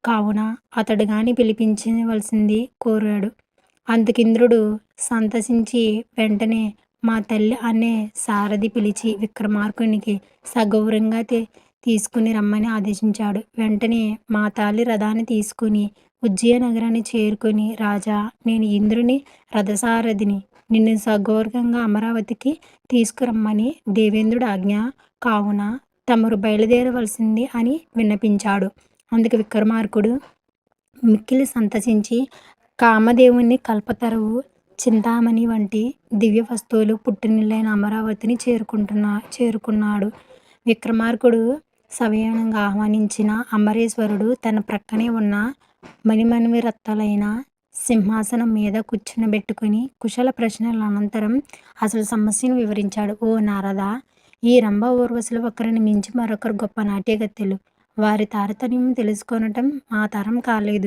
కావున అతడు గాని పిలిపించవలసింది కోరాడు. అందుకింద్రుడు సంతసించి వెంటనే మా తల్లి అనే సారథి పిలిచి విక్రమార్కునికి సగౌరవంగా తీసుకుని రమ్మని ఆదేశించాడు. వెంటనే మా తల్లి రథాన్ని తీసుకుని ఉజ్జయ నగరాన్ని చేరుకుని, రాజా, నేను ఇంద్రుని రథసారథిని. నిన్ను సగౌరవంగా అమరావతికి తీసుకురమ్మని దేవేంద్రుడు ఆజ్ఞ. కావున తమరు బయలుదేరవలసింది అని విన్నపించాడు. అందుకు విక్రమార్కుడు మిక్కిలి సంతసించి కామదేవుని కల్పతరువు, చింతామణి వంటి దివ్య వస్తువులు పుట్టినిల్లైన అమరావతిని చేరుకున్నాడు. విక్రమార్కుడు సవినయంగా ఆహ్వానించిన అమరేశ్వరుడు తన ప్రక్కనే ఉన్న మణిమణిరత్నాలైన సింహాసనం మీద కూర్చునబెట్టుకుని కుశల ప్రశ్నల అనంతరం అసలు సమస్యను వివరించాడు. ఓ నారదా, ఈ రంభ ఊర్వశులు ఒకరిని మించి మరొకరు గొప్ప నాట్యగత్తెలు. వారి తారతమ్యం తెలుసుకొనటం మా తరం కాలేదు.